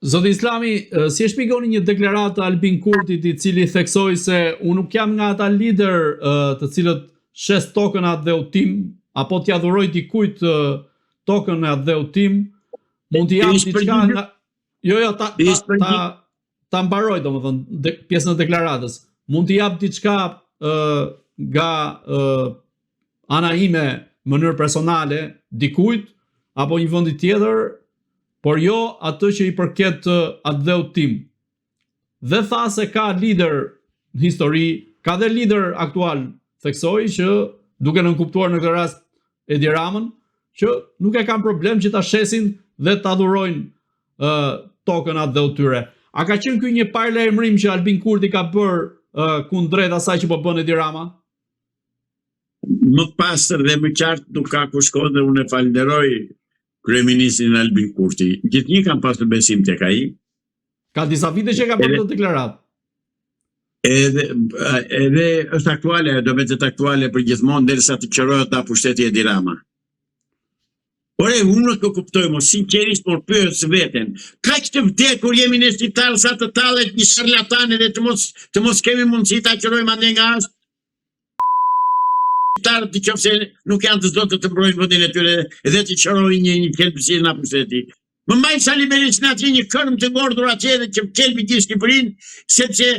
Zoti Islami, si e shpjegoni një deklaratë Albin Kurtit i cili theksoi se unë nuk jam nga ata lider të cilët shes tokën atë dhe udhtim apo t'ia dhuroj dikujt tokën e atë dhe udhtim, mund t'i jap diçka nga ta mbaroj domethënë pjesën e deklaratës. Mund t'i jap diçka nga ana ime në mënyrë personale dikujt apo një vendi tjetër, por jo atë që i përket atë dhe udhtim. Dhe tha se ka lider në histori, ka dhe lider aktual, theksoi që duke nënkuptuar në këtë rast Edi Ramën, që nuk e kanë problem që ta shesin dhe ta dhurojnë tokën atë dhe tyre. A ka qenë ky një paralajmërim që Albin Kurti ka bërë kundrejt asaj që po bën Edi Rama? Më pastër dhe më qartë nuk ka ku shkon dhe unë e falenderoj kryeministrin Albin Kurti. Gjithnjë kam pasur besim tek ai. Ka disa vite që ka bërë këtë deklaratë. Edhe është aktuale, do të jetë aktuale për gjithmonë derisa të qërohet nga pushteti Edi Rama. Por unë nuk e kuptoj më sinqerisht, por pyet veten. Kaq të vdekur jemi në spital sa të tallet një şarlatan dhe të mos kemi mundësi ta qërojmë ande nga as. Të qofse nuk janë të zotë të mbrojnë vendin e tyre edhe të qërojnë një kelbësi nga pushteti. Më mbajnë Sali Berisha në atje një kërm të ngordhur atje dhe që kelbi gjithë Shqipërinë, sepse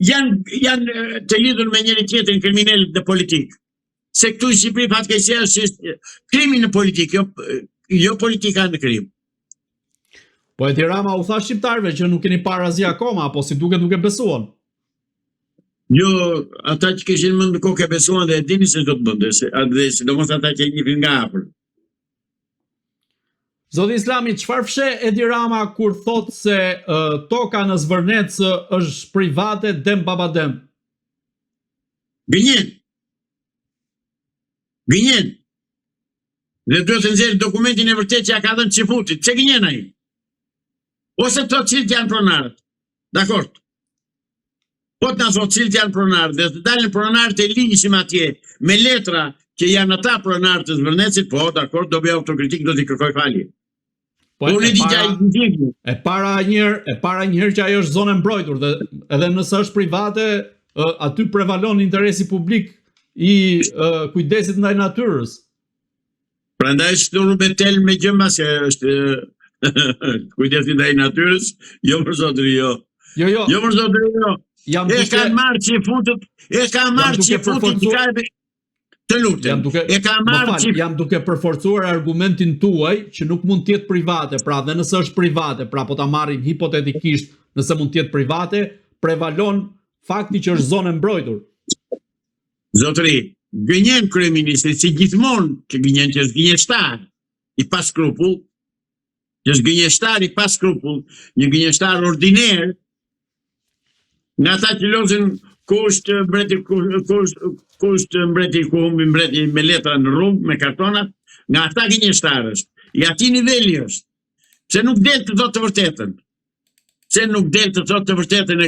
janë të lidhur me njëri tjetrin kriminal dhe politik. Se këtu në Shqipëri fatkeqësia është krimi në politikë, jo politika në krim. Po Edi Rama u tha shqiptarëve që nuk keni parë asgjë akoma, apo si duket nuk e besuan. Jo, ata që kishin më në kokë e besuan dhe e dini se do të bënde, dhe sidomos ata që njifin nga afër. Zoti Islami, çfarë fshe Edi Rama kur thot se toka në Zvërnec është private dem babadem? Gënjen. Dhe duhet të nxjerrë dokumentin e vërtet që ja ka dhënë Çifutit. Çe gënjen ai? Ose të cilët janë pronarët. Dakor. Po të nëzot cilët janë pronarët dhe të dalën pronarët e ligjshëm atje me letra që janë ata pronarët të Zvërnecit, po, dakor, do bëj autokritik, do t'i kërkoj falje. Po e para njëherë që ajo është zonë e mbrojtur dhe edhe nëse është private, aty prevalon interesi publik i kujdesit ndaj natyrës. Prandaj shturur me tel me gjëma se është kujdesi ndaj natyrës, jo për zotëri, jo. Jo për zotëri, jo. E ka marrë që futët, të lutem. Jam duke përforcuar argumentin tuaj që nuk mund të jetë private, pra dhe nëse është private, pra po ta marrim hipotetikisht, nëse mund të jetë private, prevalon fakti që është zonë e mbrojtur. Zotëri, gënjen kryeministri si gjithmonë që gënjen që është gënjeshtar i pa skrupull, një gënjeshtar ordiner, nga ata që lozin kusht mbreti ku humbi mbreti me letra në rrugë, me kartona, nga ata gënjeshtarës. I ati niveli është. Pse nuk del të thotë të vërtetën,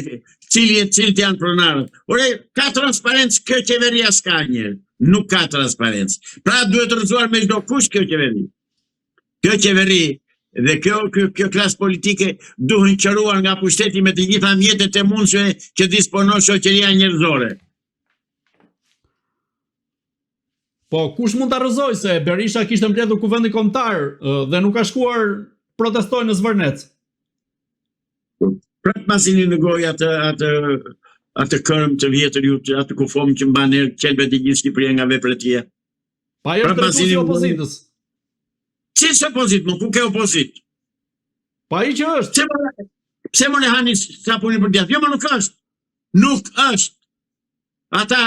cilët janë pronarët. Ore, ka transparencë kjo qeveria s'ka njerë. Nuk ka transparencë. Pra duhet rëzuar me çdo kush kjo qeveri. Kjo qeveri dhe kjo klasë politike duhen qëruar nga pushteti me të gjitha mjetet e mundshme që disponon shoqëria njerëzore. Po kush mund ta rrëzoj se Berisha kishte mbledhur kuvendin kombëtar dhe nuk ka shkuar protestoj në Zvërnec? Pra pasi një negoj atë kërm të vjetër ju, atë kufom që mban erë qelbet i gjithë Shqipëria nga veprat e tija. Pa jo të rëtusi opozitës. Si së opozit, më ku ke opozit? Pa i që është. Pse më ne hani sa punin për djatë? Jo, më nuk është. Nuk është. Ata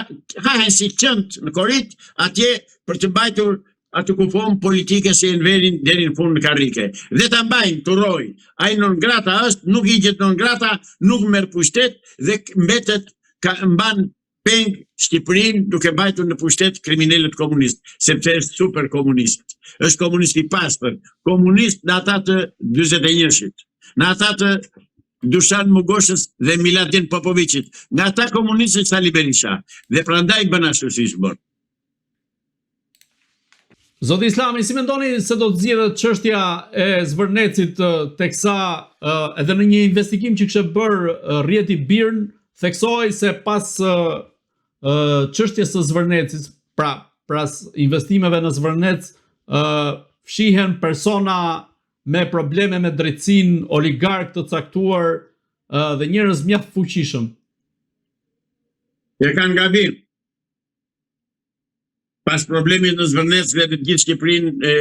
hahen si qëndë në korit, atje për të mbajtur atë kufom politike se në verin deri në fund në karrike. Dhe ta mbajnë, të roj. Ai non grata është, nuk i gjetë non grata, nuk merr pushtet dhe mbetet, mban peng Shqipërinë duke mbajtur në pushtet kriminalët komunistë, sepse është super komunist. Është komunist i pastër, komunist në ata të 41-shit, në ata të Dušan Mugoshës dhe Miladin Popovićit, nga ata komunistët Sali Berisha, dhe prandaj bën ashtu siç bën. Zoti Islami, si mendoni se do të zgjidhet çështja e Zvërnecit, teksa edhe në një investigim që kishte bërë rrjeti Birn, theksoi se pas çështjes së Zvërnecit, pra investimeve në Zvërnec, fshihen persona me probleme me drejtësinë, oligark të caktuar dhe njerëz mjaft fuqishëm. E kanë gabim. Pas problemit në Zvërnec dhe të gjithë Shqipërinë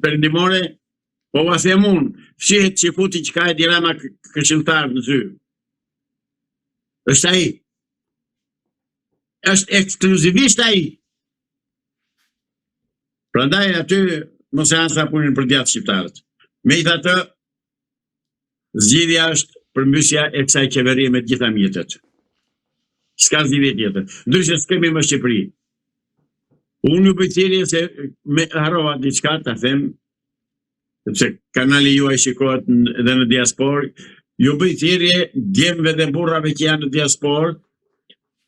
perëndimore, po va them unë, fshihet që futi që ka Edi Rama këshilltar në sy. Është ai. Është ekskluzivisht ai. Prandaj aty mos e hanë sa punin për djathtë shqiptarët. Megjithatë, zgjidhja është përmbysja e kësaj qeverie me të gjitha mjetet. S'ka zgjidhje tjetër. Ndryshe s'kemi më Shqipëri. Unë ju bëj thirrje se me harrova diçka ta them, sepse kanali juaj shikohet edhe në diasporë, ju bëj thirrje djemve dhe burrave që janë në diasporë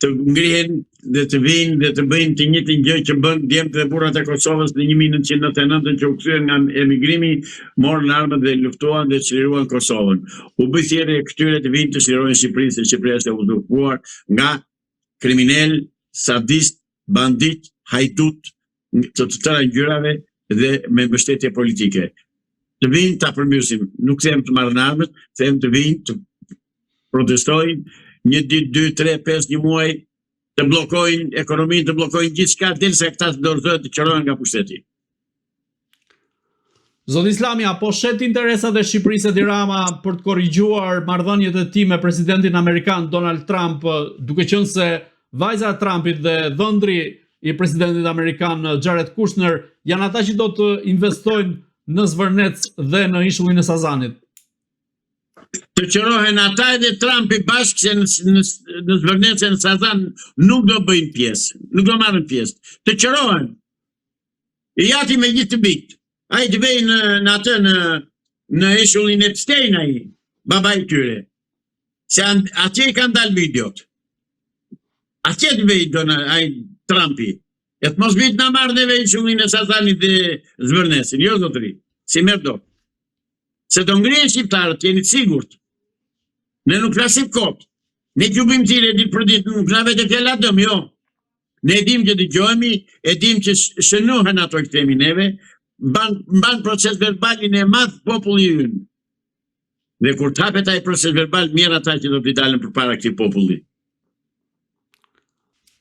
të ngrihen dhe të vinë dhe të bëjnë të njëjtën gjë që bën djemt dhe burrat e Kosovës në 1999 që u kthyen nga emigrimi, morën armët dhe luftuan dhe çliruan Kosovën. U bëj thirrje këtyre të vinë të çlirojnë Shqipërinë, se Shqipëria është e uzurpuar nga kriminal, sadist, bandit, hajdut të tëra ngjyrave dhe me mbështetje politike. Të vinë ta përmbyssim, nuk them të marrën armët, them të vinë të protestojnë, 1 ditë, 2, 3, 5, një muaj, të bllokojnë ekonominë, të bllokojnë gjithçka derisa këta të dorëzohen të qërohen nga pushteti. Zoti Islami, apo shet interesat e Shqipërisë Edi Rama për të korrigjuar marrëdhëniet e tij me presidentin amerikan Donald Trump, duke qenë se vajza e Trumpit dhe dhëndri i presidentit amerikan Jared Kushner janë ata që do të investojnë në Zvërnec dhe në ishullin e Sazanit? Të qërohen ata edhe Trumpi bashkë që në Zvërnec e në Sazan nuk do bëjnë pjesë, nuk do marrën pjesë. Të qërohen. I jati me gjithë të bitë. Ai të vej në atë në ishullin e Epstein ai, baba i tyre. Se atje i kanë dalë videot. Atje të vej ai Trumpi. E të mos vitë në marrë dhe vej ishullin e Sazanit dhe Zvërnecin. Jo, zotëri. Si merë do. Se do ngrihen shqiptarët, jeni të sigurt. Ne nuk flasim kot. Ne gjubim tire ditë për ditë, nuk na vetë fjala dëm, jo. Ne dim që dëgjohemi, e dim që shënohen ato që themi neve, mban proces verbalin e madh populli ynë. Dhe kur të hapet ai proces verbal, mirë ata që do t'i dalën përpara këtij populli.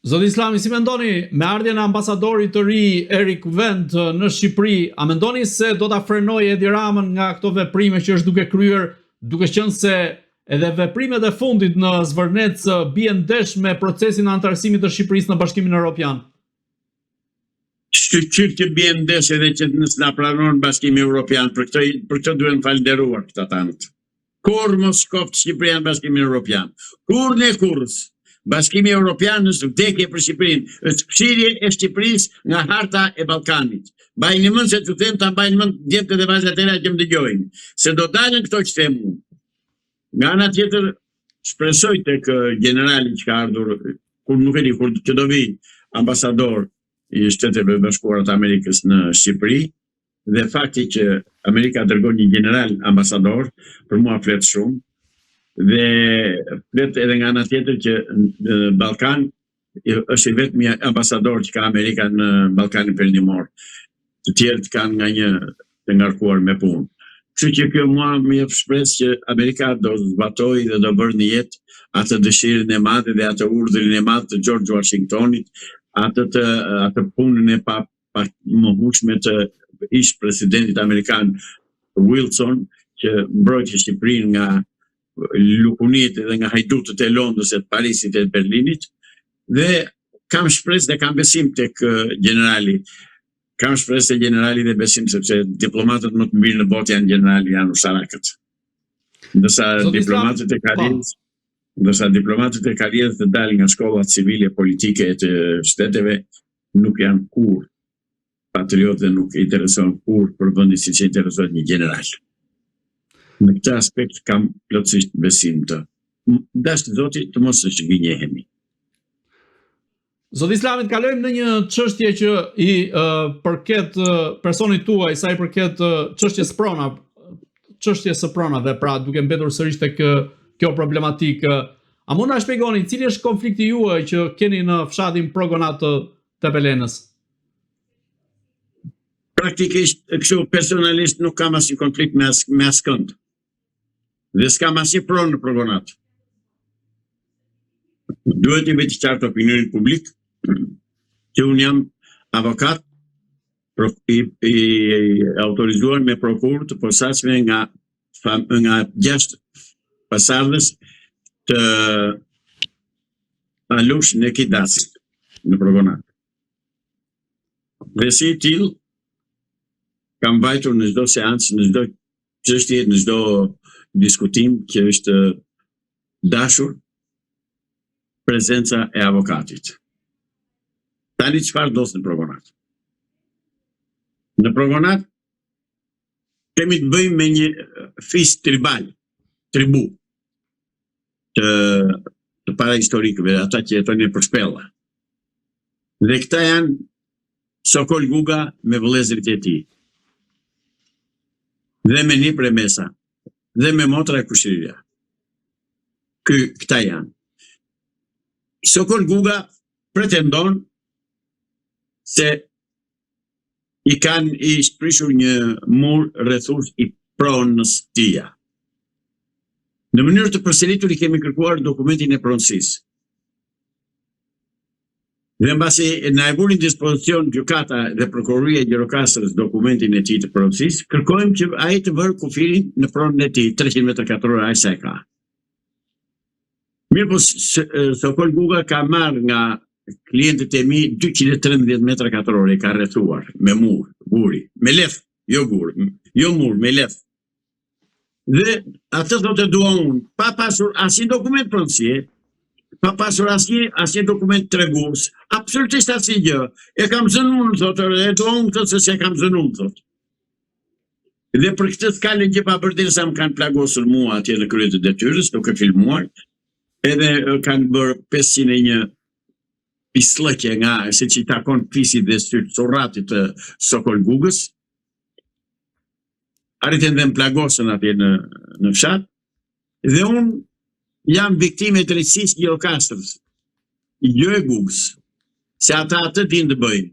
Zoti Islami, si mendoni me ardhjen e ambasadorit të ri Erik Vend në Shqipëri, a mendoni se do ta frenojë Edi Ramën nga këto veprime që është duke kryer, duke qenë se edhe veprimet e fundit në Zvërnec bien ndesh me procesin e antarësimit të Shqipërisë në Bashkimin Evropian? Shqyr që bien ndesh edhe që na pranon Bashkimi Evropian, për këtë duhen falënderuar këta tanët. Kur mos shkoft Shqipëria në Bashkimin Evropian, kur ne kurrës. Bashkimi Evropian është vdekje për Shqipërinë, është fshirje e Shqipërisë nga harta e Ballkanit. Bajini mend se të them ta mbajnë mend djemtë dhe vajzat e reja që më dëgjojnë, se do dalën këto që them unë. Nga ana tjetër, shpresoj tek generali që ka ardhur, kur nuk e di kur që do vi ambasador i Shteteve Bashkuara të Amerikës në Shqipëri, dhe fakti që Amerika dërgon një general ambasador, për mua flet shumë. Dhe flet edhe nga ana tjetër që në Ballkan është i vetmi ambasador që ka Amerika në Ballkanin Perëndimor. Të tjerët kanë nga një të ngarkuar me punë. Kështu që kjo mua më jep shpresë që Amerika do zbatojë dhe do bërë në jetë atë dëshirën e madhe dhe atë urdhrin e madh të George Washingtonit, atë punën e pamohshme të ish presidentit amerikan Wilson, që mbrojti Shqipërinë nga lukunit dhe nga hajdutët e Londrës, e të Parisit e të Berlinit, dhe kam shpresë dhe kam besim tek generali. Kam shpresë se generali dhe besim, sepse diplomatët më të mirë në botë janë generali, janë ushtarakët. Ndërsa diplomatët e karrierës të dalin nga shkollat civile politike të shteteve nuk janë kur patriotë dhe nuk intereson kur për vendin siç e intereson një general. Në këtë aspekt kam plotësisht besim të. Dashur Zoti, të mos është gënjehemi. Zot Islamit, kalojmë në një çështje që i përket personit tuaj, sa i përket çështjes së pronave, pra duke mbetur sërish tek kjo problematikë. A mund na shpjegoni cili është konflikti juaj që keni në fshatin Progonat të Tepelenës? Praktikisht, kështu personalisht nuk kam asnjë konflikt me askënd. Dhe s'kam asnjë pronë në Progonat. Duhet i bëj të qartë opinionin publik që unë jam avokat i autorizuar me prokuror të posaçme nga 6 pasardhës të Alush në Kidasit në Progonat. Dhe si till kam mbajtur në çdo seancë, në çdo çështje, në çdo diskutim që është dashur prezenca e avokatit. Tani çfarë dos në Progonat? Në Progonat kemi të bëjmë me një fis tribal, tribu të para historikëve, ata që jetojnë për shpella. Dhe këta janë Sokol Guga me vëllezërit e tij. Dhe me një premesa, dhe me motra e kushëria. Këta janë. Sokol Guga pretendon se i kanë i shprishur një mur rrethues i pronës tia. Në mënyrë të përsëritur i kemi kërkuar dokumentin e pronësisë. Dhe mbasi na e bunin dispozicion gjykata dhe prokuroria e Gjirokastrës dokumentin e tij të pronësisë, kërkojmë që ai të vërë kufirin në pronën e tij 300 metra katror ai sa e ka. Mirë po Sokol Guga ka marrë nga klientët e mi 213 metra katror i ka rrethuar me mur, guri, me lef, jo gur, jo mur, me lef. Dhe atë thotë dua unë, pa pasur asnjë dokument pronësie, pa pasur asnjë dokument tregues, absolutisht asnjë gjë. E kam zënë unë, thotë, e dua unë thotë se kam zënë unë, thotë. Dhe për këtë skalën që pa përderisa më kanë plagosur mua atje në krye të detyrës, duke filmuar, edhe kanë bërë 501 pislëqe nga se që i takon fisit dhe sorratit të Sokol Gugës. Arritën dhe më plagosën atje në fshat. Dhe unë jam viktime e drejtësisë Gjirokastrës, jo e Gugës, se ata atë dinë të bëjnë.